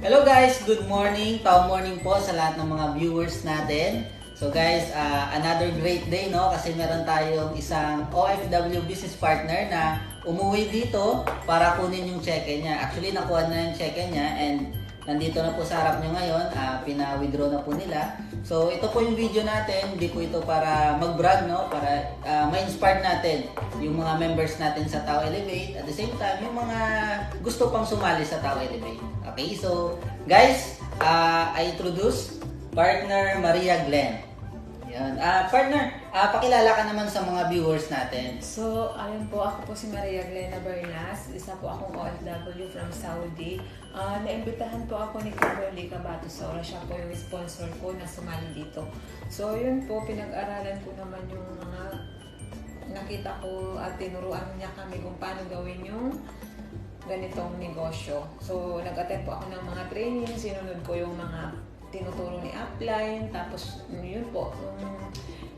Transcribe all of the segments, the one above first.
Hello guys, good morning, taong morning po sa lahat ng mga viewers natin. So guys, another great day, no? Kasi meron tayong isang OFW business partner na umuwi dito para kunin yung cheque niya. Actually, nakuha na yung cheque niya and nandito na po sa harap nyo ngayon. Pina-withdraw na po nila. So ito po yung video natin, hindi po ito para mag-brag, no? Para ma-inspire natin yung mga members natin sa Tao Elevate. At the same time, yung mga gusto pang sumali sa Tao Elevate. Okay, so guys, I introduce partner Maria Glenn. Yan. Partner, pakilala ka naman sa mga viewers natin. So, ayun po, ako po si Maria Glenna Bernas. Isa po akong OFW from Saudi. Naimbitahan po ako ni Kimberly Cabatosora. Siya po yung sponsor ko na sumali dito. So, yun po, pinag-aralan ko naman yung mga nakita ko at tinuruan niya kami kung paano gawin yung ganitong negosyo. So, nag-attend po ako ng mga training, sinunod ko yung mga tinuturo ni Upline, tapos yun po,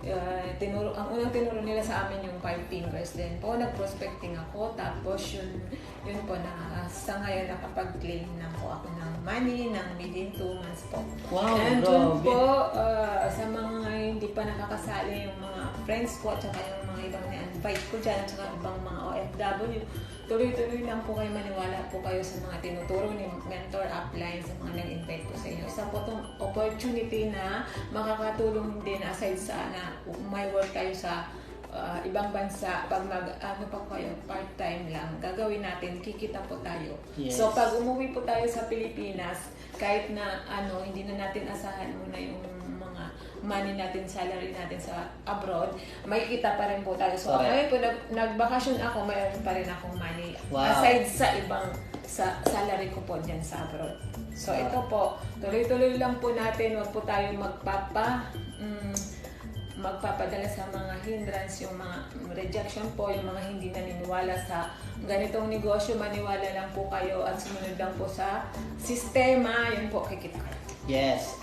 ang unang tinuro nila sa amin yung 5 fingers din po, nag-prospecting ako, tapos yun po na sa ngayon nakapag-claim na po ako ng money ng within 2 months po. Wow, and grabe. yun po, sa mga hindi pa nakakasali yung mga friends ko at saka yung mga ibang na-invite ko dyan at saka ibang mga OFW, tuloy-tuloy lang po kayo, maniwala po kayo sa mga tinuturo ni Mentor Upline, sa mga nag-invite ko sa inyo. Isa po itong opportunity na makakatulong din aside sa na may work kayo sa ibang bansa, pag pa kayo, part-time lang, gagawin natin, kikita po tayo. Yes. So pag umuwi po tayo sa Pilipinas, kahit na hindi na natin asahan muna yung mga money natin, salary natin sa abroad, makikita pa rin po tayo. So ngayon po, nagbakasyon ako, mayroon pa rin akong money. Wow. Aside sa ibang salary ko po dyan sa abroad. So ito po, tuloy-tuloy lang po natin, wag po tayo magpapadala sa mga hindrance, yung mga rejection po, yung mga hindi naniniwala sa ganitong negosyo, maniwala lang po kayo at sumunod lang po sa sistema, yun po, kikita kayo. Yes.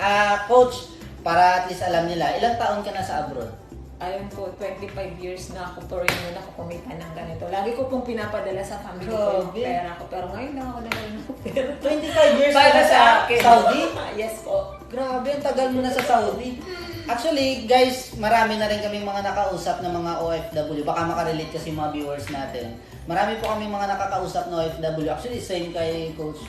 Coach, para at least alam nila, ilang taon ka na sa abroad? Ayun po, 25 years na ako foreign na ako kumita ng ganito. Lagi ko pong pinapadala sa family ko yung pera ko, pero ngayon lang ako naman ng pera. 25 years Para ka na sa akin. Saudi? Yes po. Grabe, ang tagal mo na sa Saudi. Actually, guys, marami na rin kami mga nakausap na mga OFW. Baka makarelate kasi mga viewers natin. Marami po kami mga nakakausap na OFW. Actually, same kay Coach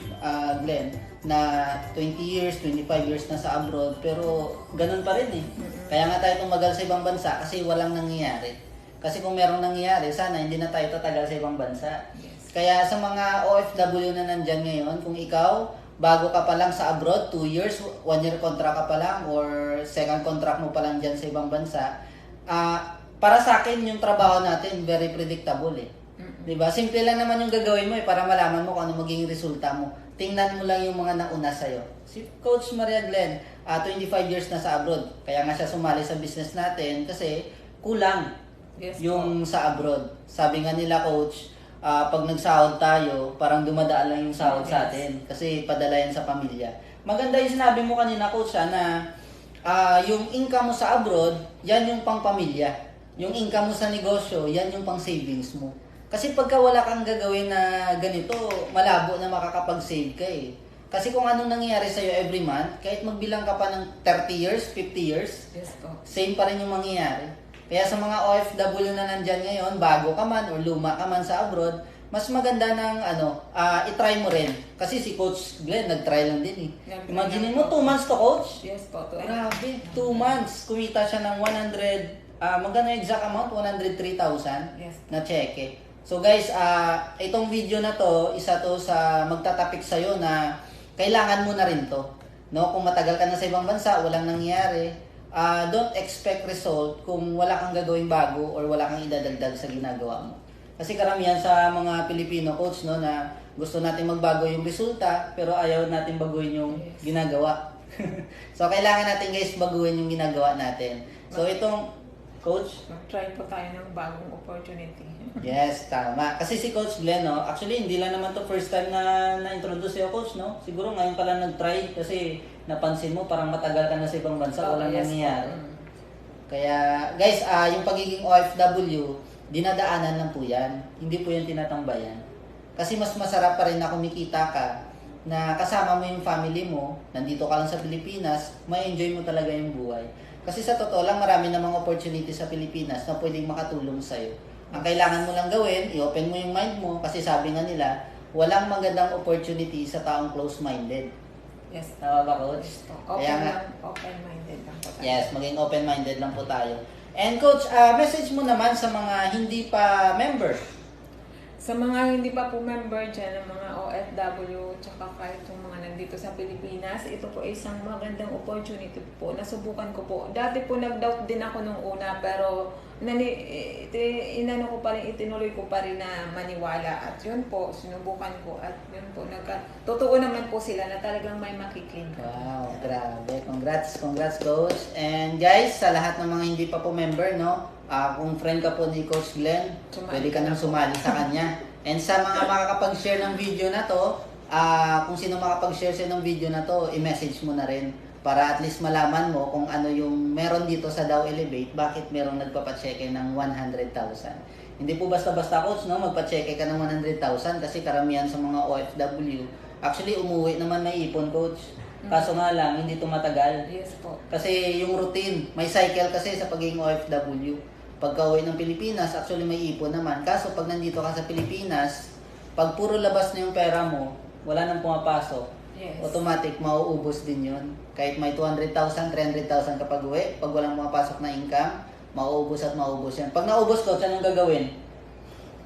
Glenn na 20 years, 25 years na sa abroad. Pero ganun pa rin eh. Kaya nga tayo tumagal sa ibang bansa kasi walang nangyayari. Kasi kung merong nangyayari, sana hindi na tayo tatagal sa ibang bansa. Yes. Kaya sa mga OFW na nandyan ngayon, kung ikaw, bago ka pa lang sa abroad, 2 years, 1 year contract ka pa lang, or second contract mo pa lang dyan sa ibang bansa, para sa akin, yung trabaho natin, very predictable eh. Diba? Simple lang naman yung gagawin mo eh, para malaman mo kung ano magiging resulta mo. Tingnan mo lang yung mga nauna sa'yo. Si Coach Maria Glenn, 25 years na sa abroad. Kaya nga siya sumali sa business natin kasi kulang yung sa abroad. Sabi nga nila, Coach, pag nagsahod tayo, parang dumadaan lang yung sahod sa atin kasi padala yan sa pamilya. Maganda yung sinabi mo kanina, Coach, na yung income mo sa abroad, yan yung pang pamilya. Yung income mo sa negosyo, yan yung pang savings mo. Kasi pagka wala kang gagawin na ganito, malabo na makakapag-save ka eh. Kasi kung anong nangyayari sa'yo every month, kahit magbilang ka pa ng 30 years, 50 years, Yes po. same pa rin yung mangyayari. Kaya sa mga OFW na nandyan ngayon, bago ka man or luma ka man sa abroad, mas maganda ng itry mo rin. Kasi si Coach Glenn, nag-try lang din eh. Imagine mo, 2 months to, Coach? Yes po. Grabe, 2 months. Kumita siya ng 100, magkano yung exact amount? 103,000 Yes. na cheque. So guys, itong video na to, isa to sa magtatapik sa'yo na kailangan mo na rin to. No? Kung matagal ka na sa ibang bansa, walang nangyayari, don't expect result kung wala kang gagawin bago or wala kang idadagdag sa ginagawa mo. Kasi karamihan sa mga Pilipino, Coach, no, na gusto natin magbago yung resulta pero ayaw natin baguhin yung ginagawa. So kailangan natin, guys, baguhin yung ginagawa natin. So itong Coach, Mag-try po tayo ng bagong opportunity. yes, tama. Kasi si Coach Glenn, no, actually hindi lang naman to first time na na-introduce sa'yo, Coach, no? Siguro ngayon pa lang nag-try kasi napansin mo parang matagal ka na sa ibang bansa, walang nangyayari. Kaya, guys, yung pagiging OFW, dinadaanan lang po yan. Hindi po yan tinatambayan. Kasi mas masarap pa rin na kumikita ka na kasama mo yung family mo, nandito ka lang sa Pilipinas, may enjoy mo talaga yung buhay. Kasi sa totoo lang, marami namang opportunity sa Pilipinas na pwedeng makatulong sa'yo. Ang kailangan mo lang gawin, i-open mo yung mind mo, kasi sabi nga nila, walang magandang opportunity sa taong close-minded. Yes. Tama ba, Coach? Open-minded lang po tayo. Yes, maging open-minded lang po tayo. And Coach, message mo naman sa mga hindi pa member. Sa mga hindi pa po member dyan, ng mga OFW, tsaka kahit yung mga nandito sa Pilipinas, ito po isang magandang opportunity po. Nasubukan ko po. Dati po nag-doubt din ako nung una, pero itinuloy ko pa rin na maniwala. At yun po, sinubukan ko. At yun po, totoo naman po sila na talagang may makiklin ka. Wow, grabe. Congrats, Coach. And guys, sa lahat ng mga hindi pa po member, no? Kung friend ka po ni Coach Glenn, pwede ka nang sumali sa kanya. And sa mga makakapag-share ng video na to, kung sino makapag-share sa ng video na to, i-message mo na rin para at least malaman mo kung ano yung meron dito sa Dow Elevate, bakit merong nagpapacheque ng 100,000. Hindi po basta-basta, Coach, no? Magpacheque ka ng 100,000 kasi karamihan sa mga OFW, actually umuwi naman may ipon, Coach. Kaso nga lang, hindi tumatagal. Yes po. Kasi yung routine, may cycle kasi sa pagiging OFW. Pagka uwi ng Pilipinas, actually may ipon naman. Kaso pag nandito ka sa Pilipinas, pag puro labas na yung pera mo, wala nang pumapasok. Yes. Automatic, mauubos din yun. Kahit may 200,000, 300,000 kapag uwi, pag walang pumapasok na income, mauubos at mauubos yan. Pag naubos ko, saan ang gagawin?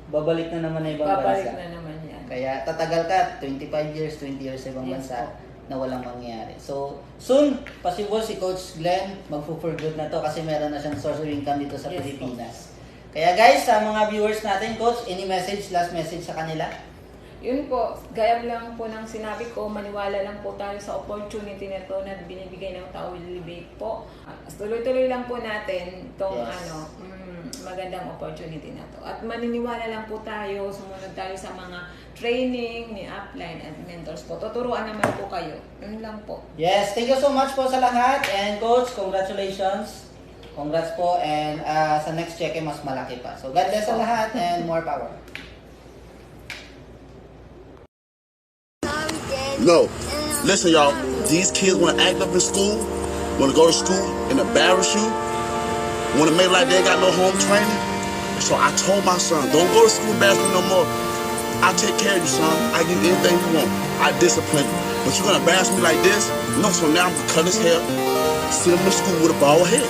Babalik na naman na ibang Babalik bansa. na naman yan. Kaya tatagal ka, 25 years, 20 years sa ibang Yes bansa po. na walang mangyayari. So, soon, possible si Coach Glenn magpo-for good na to kasi meron na siyang source of income dito sa Yes, Pilipinas. Kaya guys, sa mga viewers natin, Coach, any message, last message sa kanila? Yun po, gaya lang po ng sinabi ko, maniwala lang po tayo sa opportunity na to na binibigay ng Dow Elevate po. Tuloy-tuloy lang po natin itong Yes. magandang opportunity na to. At maniniwala lang po tayo, sumunod tayo sa mga training ni upline at mentors po. Tuturuan naman po kayo. Yun lang po. Yes, thank you so much po sa lahat. And Coach, congratulations. Congrats po. And sa next check, mas malaki pa. So, God bless sa lahat and more power. No. Listen, y'all. These kids want to act up in school, want to go to school and embarrass you, want to make like they ain't got no home training. So I told my son, don't go to school embarrass me no more. I take care of you, son. I give you anything you want. I discipline you. But you're going to embarrass me like this? No, so now I'm going to cut his hair, send him to school with a bald head.